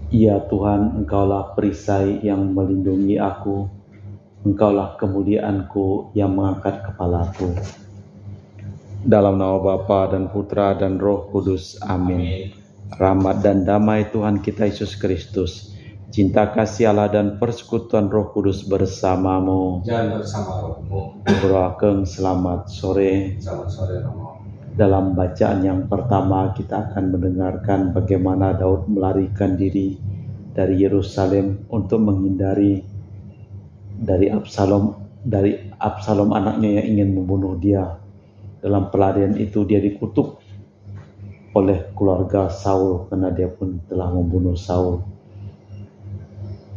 Ya Tuhan, Engkaulah perisai yang melindungi aku, Engkaulah kemuliaanku yang mengangkat kepalaku. Dalam nama Bapa dan Putra dan Roh Kudus, amin. Rahmat dan damai Tuhan kita Yesus Kristus, cinta kasih Allah dan persekutuan Roh Kudus bersamamu. Dan bersama rohmu. Berdoakan selamat sore. Selamat sore Romo. Dalam bacaan yang pertama kita akan mendengarkan bagaimana Daud melarikan diri dari Yerusalem untuk menghindari dari Absalom anaknya yang ingin membunuh dia. Dalam pelarian itu dia dikutuk oleh keluarga Saul karena dia pun telah membunuh Saul.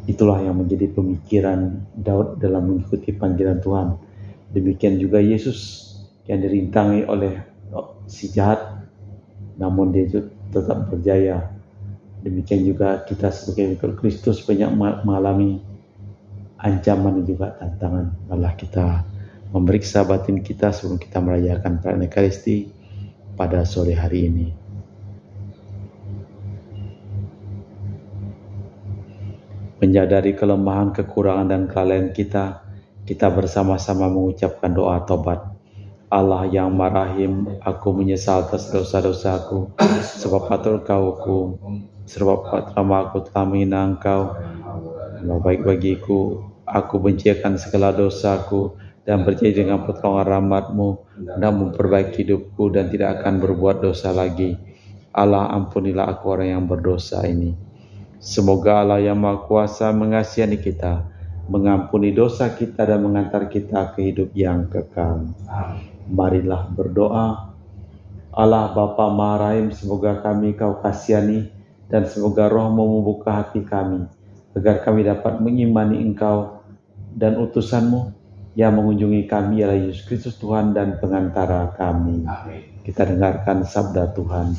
Itulah yang menjadi pemikiran Daud dalam mengikuti panggilan Tuhan. Demikian juga Yesus yang dirintangi oleh si jahat, namun dia tetap berjaya. Demikian juga kita sebagai pengikut Kristus banyak mengalami ancaman dan juga tantangan. Malah kita memeriksa batin kita sebelum kita merayakan perayaan Ekaristi pada sore hari ini. Menyadari kelemahan, kekurangan dan kelalaian kita bersama-sama mengucapkan doa tobat. Allah yang marahim, aku menyesal atas dosa-dosaku, sebab patut kau hukum, sebab pertama aku telah menghina engkau. Kalau baik bagiku, aku benci akan segala dosaku dan berjanji dengan pertolongan rahmat-Mu dan memperbaiki hidupku dan tidak akan berbuat dosa lagi. Allah, ampunilah aku orang yang berdosa ini. Semoga Allah yang Maha Kuasa mengasihani kita, mengampuni dosa kita dan mengantar kita ke hidup yang kekal. Marilah berdoa. Allah Bapa Maha Rahim, semoga kami Kau kasihani dan semoga Roh-Mu membuka hati kami agar kami dapat mengimani Engkau dan utusan-Mu yang mengunjungi kami, ialah Yesus Kristus Tuhan dan pengantara kami. Amin. Kita dengarkan sabda Tuhan.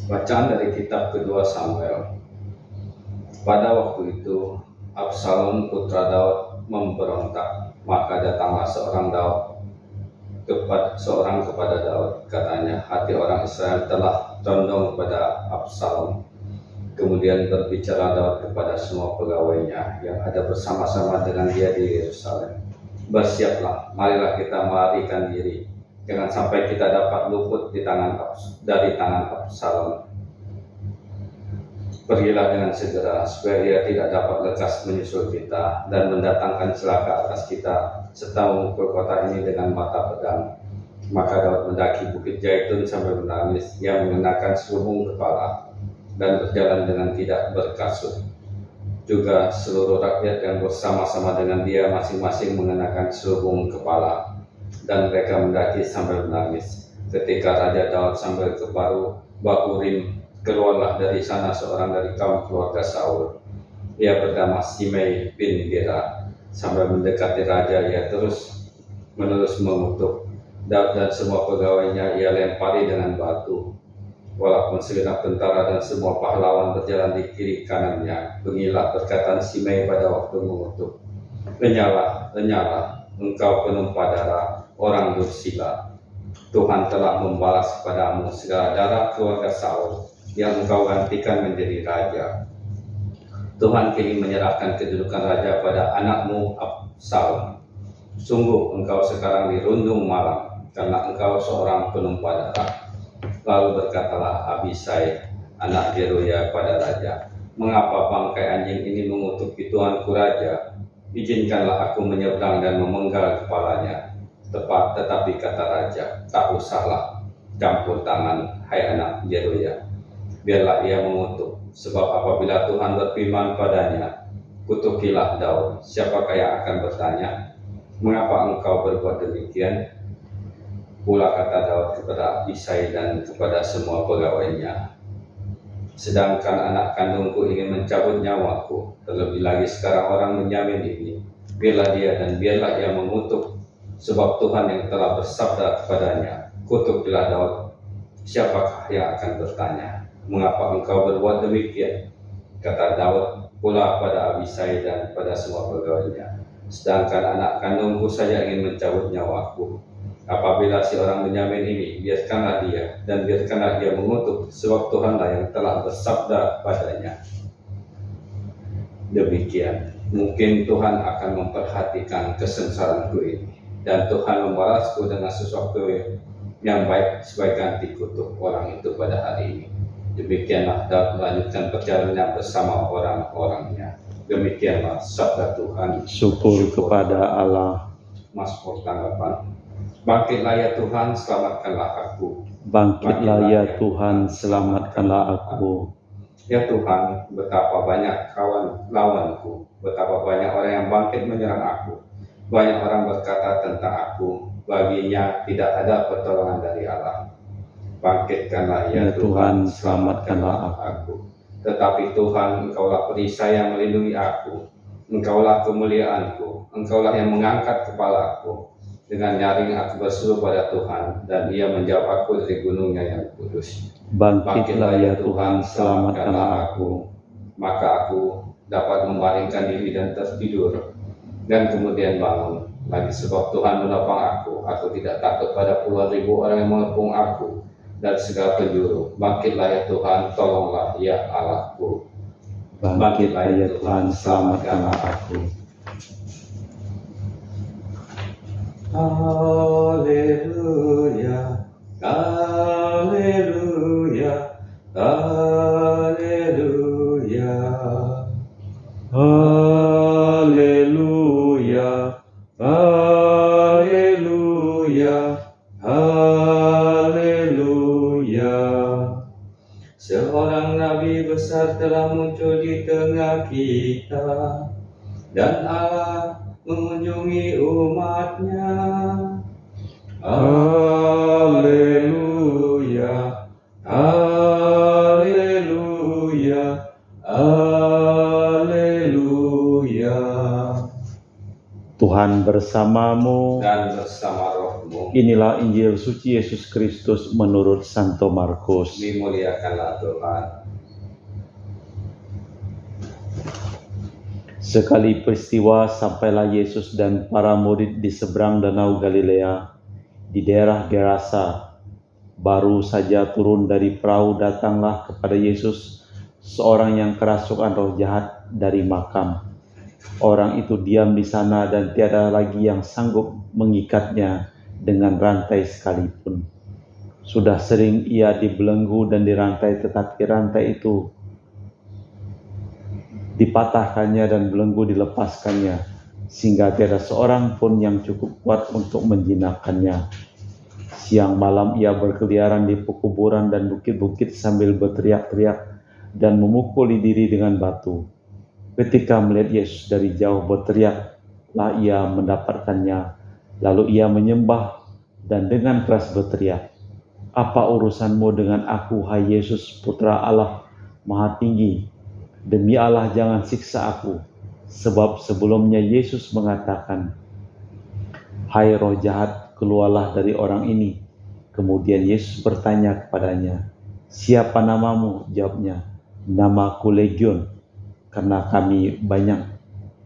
Bacaan dari kitab kedua Samuel. Pada waktu itu Absalom putra Daud memberontak, maka datanglah seorang kepada Daud, katanya, hati orang Israel telah condong kepada Absalom. Kemudian berbicara Daud kepada semua pegawainya yang ada bersama-sama dengan dia di Yerusalem. Bersiaplah, marilah kita melarikan diri. Jangan sampai kita dapat luput dari tangan Absalom. Pergilah dengan segera, supaya ia tidak dapat lekas menyusul kita dan mendatangkan celaka atas kita, serta memukul kota ini dengan mata pedang. Maka Daud mendaki bukit Zaitun sambil menangis. Ia mengenakan selubung kepala dan berjalan dengan tidak berkasut. Juga seluruh rakyat yang bersama-sama dengan dia masing-masing mengenakan selubung kepala, dan mereka mendaki sambil menangis. Ketika Raja Daud sambil ke Bahurim, keluarlah dari sana seorang dari kaum keluarga Saul. Ia bernama Simei bin Gera. Sambil mendekati raja, ia terus-menerus mengutuk Daud dan semua pegawainya. Ia lempari dengan batu. Walaupun segenap tentara dan semua pahlawan berjalan di kiri kanannya, bunyilah perkataan Simei pada waktu mengutuk. Lenyalah, lenyalah, engkau penumpah darah orang dursila. Tuhan telah membalas kepadamu segala darah keluarga Saul yang engkau gantikan menjadi raja. Tuhan kini menyerahkan kedudukan raja pada anakmu Absalom. Sungguh engkau sekarang dirundung malam, karena engkau seorang penumpah darah. Lalu berkatalah Abisai, anak Zeruya, pada raja, mengapa bangkai anjing ini mengutuki tuanku raja? Izinkanlah aku menyeberang dan memenggal kepalanya. Tetapi kata raja, tak usahlah campur tangan, hai anak Zeruya. Biarlah ia mengutuk, sebab apabila Tuhan berfirman padanya, kutukilah Daud, siapakah yang akan bertanya, mengapa engkau berbuat demikian? Pula kata Daud kepada Abisai dan kepada semua pegawainya, sedangkan anak kandungku ingin mencabut nyawaku, terlebih lagi sekarang orang Benyamin ini, biarlah dia dan biarlah ia mengutuk, sebab Tuhan yang telah bersabda kepadanya, kutukilah Daud, siapakah yang akan bertanya, mengapa engkau berbuat demikian? Kata Daud pula pada Abisai dan pada semua pegawainya, sedangkan anak kandungku saja ingin mencabut nyawaku. Apabila si orang Benyamin ini, biarkanlah dia, dan biarkanlah dia mengutuk, sebab Tuhanlah yang telah bersabda padanya. Demikian, mungkin Tuhan akan memperhatikan kesengsaraanku ini, dan Tuhan membalasku dengan sesuatu yang baik sebagai ganti kutuk orang itu pada hari ini. Demikianlah Daud melanjutkan perjalanannya bersama orang-orangnya. Demikianlah sabda Tuhan. Syukur kepada Allah. Mazmur tanggapan. Bangkitlah ya Tuhan, selamatkanlah aku. Bangkitlah ya Tuhan, selamatkanlah aku. Ya Tuhan, betapa banyak kawan lawanku, betapa banyak orang yang bangkit menyerang aku. Banyak orang berkata tentang aku, baginya tidak ada pertolongan dari Allah. Bangkitkanlah ya Tuhan, selamatkanlah aku. Tetapi Tuhan, Engkaulah perisai yang melindungi aku. Engkaulah kemuliaanku, Engkaulah yang mengangkat kepalaku. Dengan nyaring aku berseru pada Tuhan, dan Ia menjawab aku dari gunungnya yang kudus. Bangkitlah ya Tuhan, selamatkanlah aku. Maka aku dapat membaringkan diri dan tertidur, dan kemudian bangun lagi, sebab Tuhan menopang aku. Aku tidak takut pada puluhan ribu orang yang mengepung aku, dan segala penjuru. Bangkitlah ya Tuhan, tolonglah ya Allahku. Bangkitlah ya Tuhan, selamatkanlah aku. Haleluya, haleluya, haleluya, Haleluya, haleluya, haleluya. Seorang nabi besar telah muncul di tengah kita, dan Allah mengunjungi umatnya. Haleluya, haleluya, haleluya. Tuhan bersamamu Dan bersama rohmu. Inilah Injil suci Yesus Kristus menurut Santo Markus. Dimuliakanlah Tuhan. Sekali peristiwa sampailah Yesus dan para murid di seberang danau Galilea, di daerah Gerasa. Baru saja turun dari perahu, datanglah kepada Yesus seorang yang kerasukan roh jahat dari makam. Orang itu diam di sana dan tiada lagi yang sanggup mengikatnya dengan rantai sekalipun. Sudah sering ia dibelenggu dan dirantai, tetapi rantai itu dipatahkannya dan belenggu dilepaskannya, sehingga tiada seorang pun yang cukup kuat untuk menjinakkannya. Siang malam ia berkeliaran di pekuburan dan bukit-bukit sambil berteriak-teriak dan memukuli diri dengan batu. Ketika melihat Yesus dari jauh, berteriaklah ia mendapatkannya. Lalu ia menyembah dan dengan keras berteriak, "Apa urusanmu dengan aku, hai Yesus, Putra Allah Maha Tinggi? Demi Allah, jangan siksa aku." Sebab sebelumnya Yesus mengatakan, "Hai roh jahat, keluarlah dari orang ini." Kemudian Yesus bertanya kepadanya, "Siapa namamu?" Jawabnya, "Namaku Legion, karena kami banyak."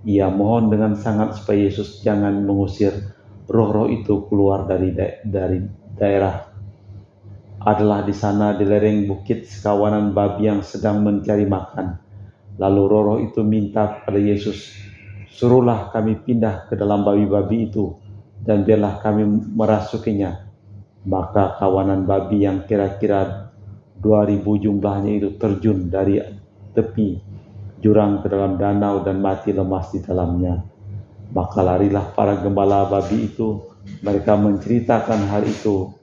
Ia mohon dengan sangat supaya Yesus jangan mengusir roh-roh itu keluar dari daerah. Adalah di sana di lereng bukit sekawanan babi yang sedang mencari makan. Lalu roh-roh itu minta kepada Yesus, "Suruhlah kami pindah ke dalam babi-babi itu, dan biarlah kami merasukinya." Maka kawanan babi yang kira-kira 2.000 jumlahnya itu terjun dari tepi jurang ke dalam danau dan mati lemas di dalamnya. Maka larilah para gembala babi itu. Mereka menceritakan hal itu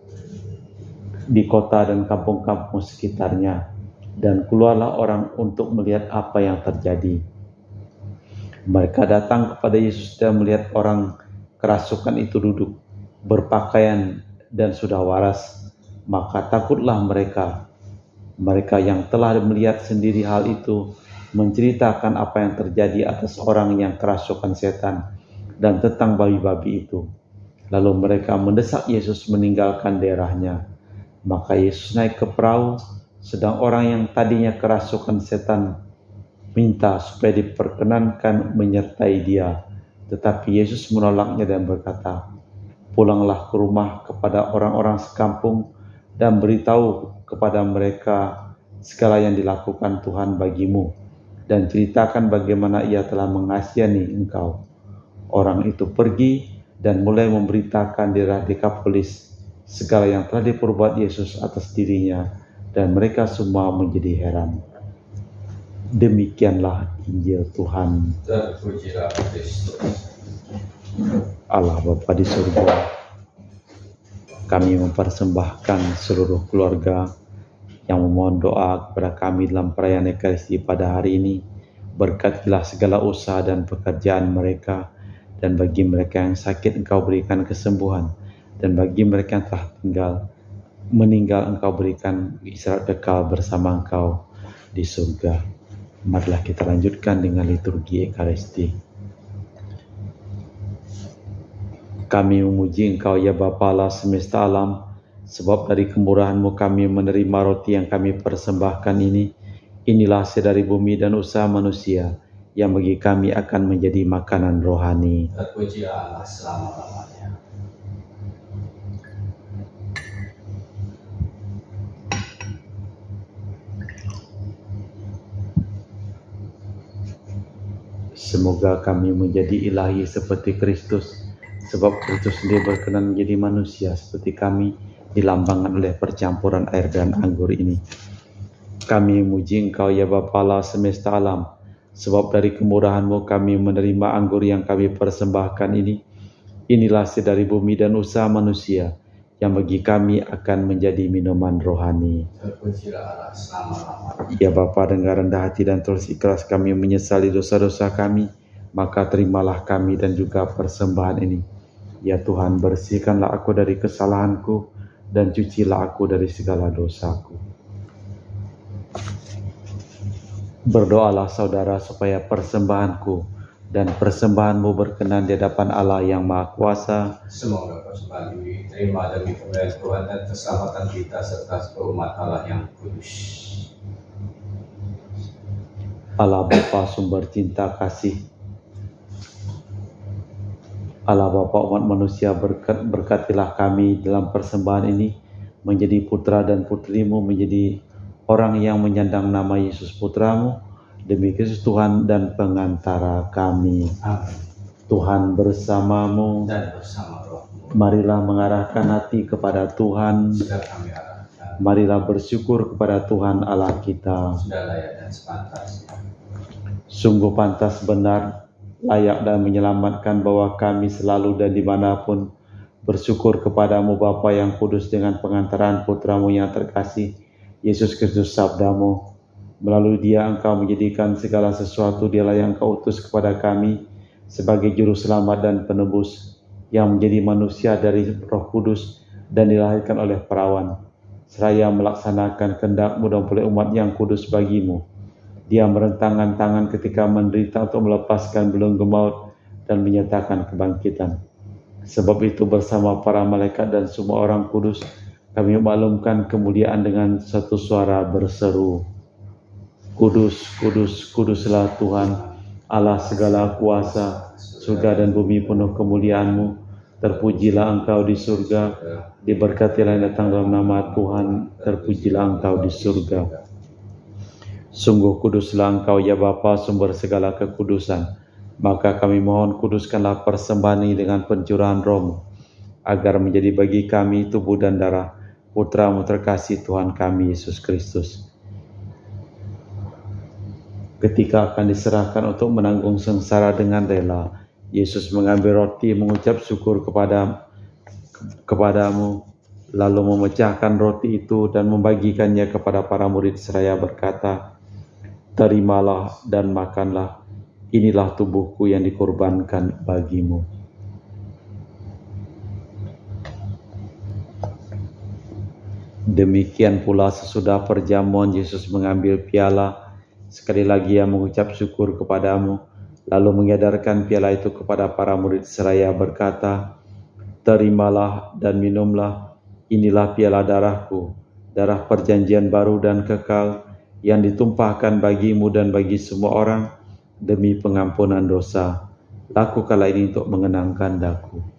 di kota dan kampung-kampung sekitarnya. Dan keluarlah orang untuk melihat apa yang terjadi. Mereka datang kepada Yesus dan melihat orang kerasukan itu duduk, berpakaian dan sudah waras. Maka takutlah mereka. Mereka yang telah melihat sendiri hal itu menceritakan apa yang terjadi atas orang yang kerasukan setan dan tentang babi-babi itu. Lalu mereka mendesak Yesus meninggalkan daerahnya. Maka Yesus naik ke perahu, sedang orang yang tadinya kerasukan setan minta supaya diperkenankan menyertai dia. Tetapi Yesus menolaknya dan berkata, "Pulanglah ke rumah kepada orang-orang sekampung dan beritahu kepada mereka segala yang dilakukan Tuhan bagimu, dan ceritakan bagaimana Ia telah mengasihani engkau." Orang itu pergi dan mulai memberitakan di daerah Dekapolis segala yang telah diperbuat Yesus atas dirinya, dan mereka semua menjadi heran. Demikianlah Injil Tuhan. Terpujilah Kristus. Allah Bapa di surga, kami mempersembahkan seluruh keluarga yang memohon doa kepada kami dalam perayaan Ekaristi pada hari ini. Berkatilah segala usaha dan pekerjaan mereka, dan bagi mereka yang sakit Engkau berikan kesembuhan, dan bagi mereka yang telah meninggal Engkau berikan istirahat kekal bersama Engkau di surga. Marilah kita lanjutkan dengan liturgi Ekaristi. Kami memuji Engkau ya Bapa Allah semesta alam, sebab dari kemurahan-Mu kami menerima roti yang kami persembahkan ini. Inilah hasil dari bumi dan usaha manusia, yang bagi kami akan menjadi makanan rohani. Terpuji Allah selama-lamanya. Semoga kami menjadi ilahi seperti Kristus, sebab Kristus sendiri berkenan menjadi manusia seperti kami, dilambangkan oleh percampuran air dan anggur ini. Kami memuji Engkau ya Bapa Allah semesta alam, sebab dari kemurahan-Mu kami menerima anggur yang kami persembahkan ini. Inilah hasil dari bumi dan usaha manusia, yang bagi kami akan menjadi minuman rohani. Terpujilah Allah selama-lamanya. Ya Bapa, dengan rendah hati dan tulus ikhlas kami menyesali dosa-dosa kami, maka terimalah kami dan juga persembahan ini. Ya Tuhan, bersihkanlah aku dari kesalahanku, dan cucilah aku dari segala dosaku. Berdoalah saudara supaya persembahanku dan persembahanmu berkenan di hadapan Allah yang Maha Kuasa. Semoga persembahan ini diterima demi kemuliaan Tuhan dan keselamatan kita serta seluruh umat Allah yang kudus. Allah Bapa sumber cinta kasih, Allah Bapa umat manusia, berkatilah kami dalam persembahan ini menjadi putra dan putrimu, menjadi orang yang menyandang nama Yesus Putramu, demi Kristus Tuhan dan pengantara kami. Amin. Tuhan bersamamu, Dan bersama rohmu. marilah mengarahkan hati kepada Tuhan. Sudah kami arahkan. Marilah bersyukur kepada Tuhan Allah kita. Sudah layak dan sepantasnya. Sungguh pantas, benar, layak dan menyelamatkan bahwa kami selalu dan dimanapun bersyukur kepadamu Bapa yang kudus, dengan pengantaran Putramu yang terkasih, Yesus Kristus sabdamu. Melalui Dia Engkau menjadikan segala sesuatu. Dialah yang Engkau utus kepada kami sebagai juru selamat dan penebus, yang menjadi manusia dari Roh Kudus dan dilahirkan oleh perawan, seraya melaksanakan kehendak-Mu dan oleh umat yang kudus bagimu. Dia merentangkan tangan ketika menderita untuk melepaskan belenggu maut dan menyatakan kebangkitan. Sebab itu bersama para malaikat dan semua orang kudus, kami memaklumkan kemuliaan dengan satu suara berseru, Kudus, kudus, kuduslah Tuhan, Allah segala kuasa, surga dan bumi penuh kemuliaan-Mu. Terpujilah Engkau di surga, diberkatilah yang datang dalam nama Tuhan, terpujilah Engkau di surga. Sungguh kuduslah Engkau ya Bapa, sumber segala kekudusan. Maka kami mohon, kuduskanlah persembahan ini dengan pencurahan Roh-Mu, agar menjadi bagi kami tubuh dan darah Putra-Mu terkasih Tuhan kami Yesus Kristus. Ketika akan diserahkan untuk menanggung sengsara dengan rela, Yesus mengambil roti, mengucap syukur kepadamu, lalu memecahkan roti itu dan membagikannya kepada para murid seraya berkata, "Terimalah dan makanlah, inilah tubuhku yang dikorbankan bagimu." Demikian pula sesudah perjamuan Yesus mengambil piala, sekali lagi Ia mengucap syukur kepadamu, lalu mengedarkan piala itu kepada para murid seraya berkata, "Terimalah dan minumlah, inilah piala darahku, darah perjanjian baru dan kekal, yang ditumpahkan bagimu dan bagi semua orang demi pengampunan dosa. Lakukanlah ini untuk mengenangkan daku.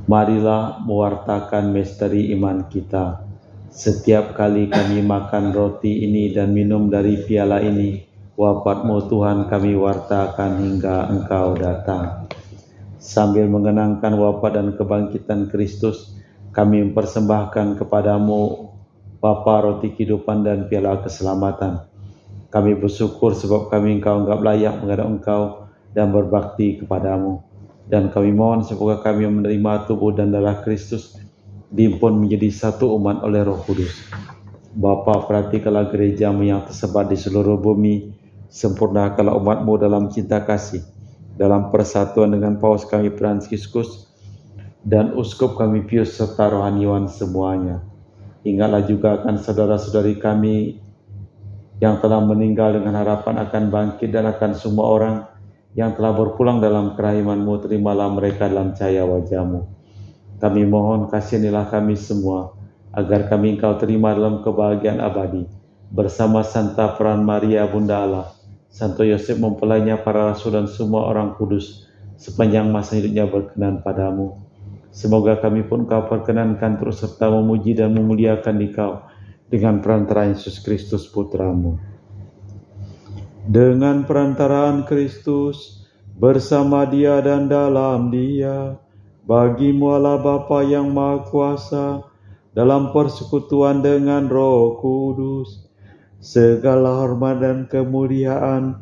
Marilah mewartakan misteri iman kita. Setiap kali kami makan roti ini dan minum dari piala ini, wafat-Mu Tuhan kami wartakan hingga Engkau datang. Sambil mengenangkan wafat dan kebangkitan Kristus, kami mempersembahkan kepadamu Bapa roti kehidupan dan piala keselamatan. Kami bersyukur sebab kami Engkau anggap layak menghadap Engkau dan berbakti kepadamu. Dan kami mohon semoga kami menerima tubuh dan darah Kristus diimpun menjadi satu umat oleh Roh Kudus. Bapa, perhatikanlah gereja-Mu yang tersebar di seluruh bumi, sempurnakanlah umat-Mu dalam cinta kasih, dalam persatuan dengan Paus kami Franciscus dan Uskup kami Pius serta rohaniwan semuanya. Ingatlah juga akan saudara-saudari kami yang telah meninggal dengan harapan akan bangkit, dan akan semua orang yang telah berpulang dalam kerahiman-Mu, terimalah mereka dalam cahaya wajah-Mu. Kami mohon kasihanilah kami semua, agar kami Engkau terima dalam kebahagiaan abadi, bersama Santa Peran Maria Bunda Allah, Santo Yosef mempelainya, para rasul dan semua orang kudus, sepanjang masa hidupnya berkenan padamu. Semoga kami pun Engkau perkenankan terus serta memuji dan memuliakan Engkau dengan perantara Yesus Kristus Putra-Mu. Dengan perantaraan Kristus, bersama Dia dan dalam Dia, bagi-Mu Allah Bapa yang Maha Kuasa, dalam persekutuan dengan Roh Kudus, segala hormat dan kemuliaan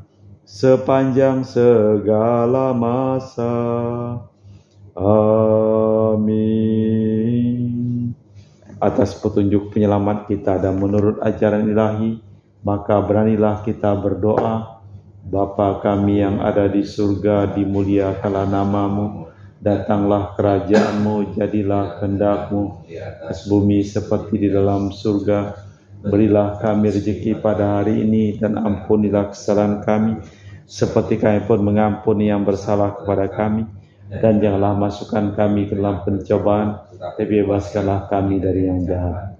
sepanjang segala masa. Amin. Atas petunjuk penyelamat kita dan menurut ajaran ilahi, maka beranilah kita berdoa. Bapa kami yang ada di surga, dimuliakanlah nama-Mu, datanglah kerajaan-Mu, jadilah kehendak-Mu di atas bumi seperti di dalam surga. Berilah kami rezeki pada hari ini, dan ampunilah kesalahan kami, seperti kami pun mengampuni yang bersalah kepada kami. Dan janganlah masukkan kami ke dalam pencobaan, tapi bebaskanlah kami dari yang jahat.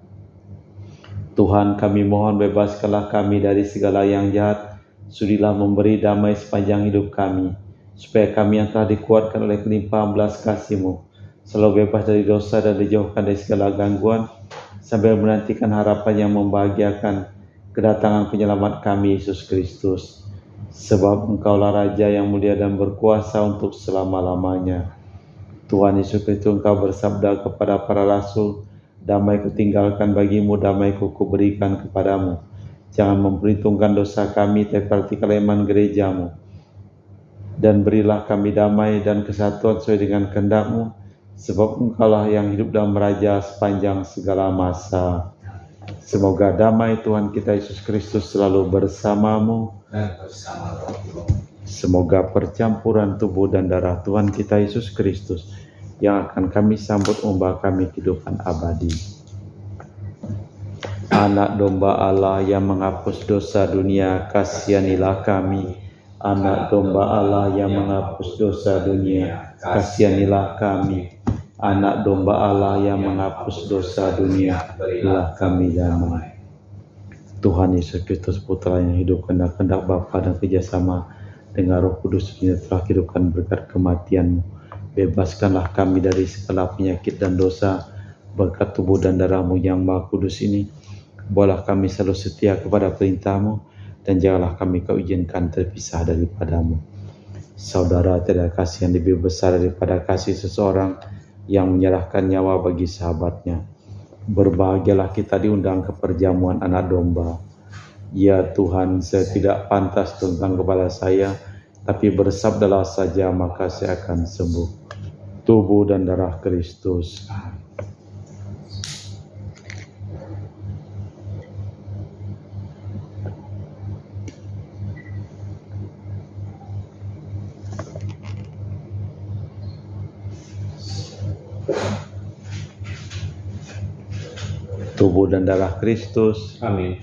Tuhan, kami mohon bebaskanlah kami dari segala yang jahat. Sudilah memberi damai sepanjang hidup kami, supaya kami yang telah dikuatkan oleh kelimpahan belas kasih-Mu selalu bebas dari dosa dan dijauhkan dari segala gangguan, sambil menantikan harapan yang membahagiakan, kedatangan penyelamat kami, Yesus Kristus. Sebab Engkaulah Raja yang mulia dan berkuasa untuk selama-lamanya. Tuhan Yesus Kristus, Engkau bersabda kepada para rasul, damai kutinggalkan bagimu, damai kuberikan kepadamu. Jangan memperhitungkan dosa kami, tetapi iman gereja-Mu. Dan berilah kami damai dan kesatuan sesuai dengan kehendak-Mu, sebab Engkaulah yang hidup dan meraja sepanjang segala masa. Semoga damai Tuhan kita Yesus Kristus selalu bersama-Mu dan bersama roh-Mu. Semoga percampuran tubuh dan darah Tuhan kita Yesus Kristus yang akan kami sambut membawa kami kehidupan abadi. Anak domba Allah yang menghapus dosa dunia, kasihanilah kami. Anak domba Allah yang menghapus dosa dunia, kasihanilah kami. Anak domba Allah yang menghapus dosa dunia, berilah kami damai. Tuhan Yesus Kristus Putra yang hidup kehendak Bapa dan kerjasama dengan Roh Kudus yang telah hidupkan berkat kematian-Mu, bebaskanlah kami dari segala penyakit dan dosa berkat tubuh dan darah-Mu yang Maha Kudus ini. Bawalah kami selalu setia kepada perintah-Mu, dan janganlah kami Kau izinkan terpisah daripada-Mu. Saudara, tidak kasih yang lebih besar daripada kasih seseorang yang menyerahkan nyawa bagi sahabatnya. Berbahagialah kita diundang ke perjamuan anak domba. Ya Tuhan, saya tidak pantas tentang kepada saya, tapi bersabdalah saja maka saya akan sembuh. Tubuh dan darah Kristus. Tubuh dan darah Kristus. Amin.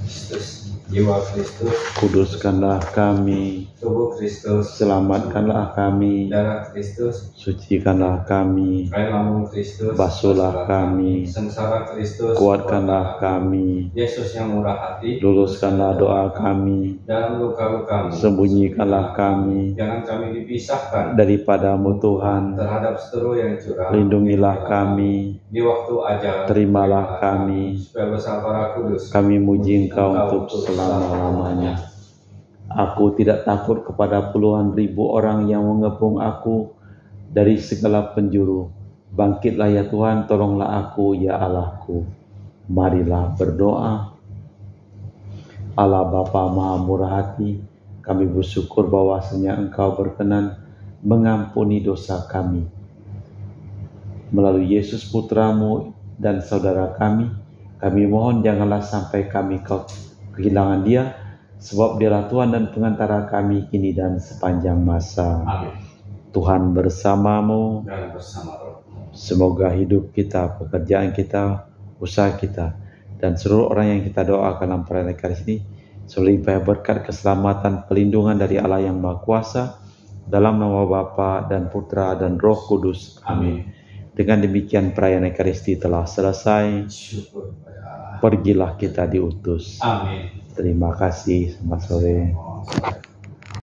Kristus, jiwa Kristus, kuduskanlah kami, tubuh Kristus, selamatkanlah kami, darah Kristus, sucikanlah kami, air lambung Kristus, basuhlah kami, sengsara Kristus, kuatkanlah kami, Yesus yang murah hati, luluskanlah doa kami, dalam luka-lukamu, sembunyikanlah kami jangan kami dipisahkan daripadamu Tuhan, terhadap seteru yang curang, lindungilah kami, di waktu ajal, terimalah kami, supaya bersama Roh Kudus, kami muji Engkau untuk selama-lamanya. Aku tidak takut kepada puluhan ribu orang yang mengepung aku dari segala penjuru. Bangkitlah ya Tuhan, tolonglah aku ya Allahku. Marilah berdoa. Allah Bapa Maha Murah Hati, kami bersyukur bahwasanya Engkau berkenan mengampuni dosa kami. Melalui Yesus Putramu dan saudara kami mohon janganlah sampai kami kehilangan Dia, sebab Dialah Tuhan dan pengantara kami kini dan sepanjang masa. Amin. Tuhan bersamamu, Dan bersama Roh-Mu. Semoga hidup kita, pekerjaan kita, usaha kita, dan seluruh orang yang kita doakan dalam perayaan Ekaristi ini selalu limpah berkat, keselamatan, pelindungan dari Allah yang Maha Kuasa, dalam nama Bapa dan Putra dan Roh Kudus. Amin. Dengan demikian perayaan Ekaristi telah selesai. Syukur pada Allah. Pergilah kita diutus. Amin. Terima kasih. Selamat sore. Oh,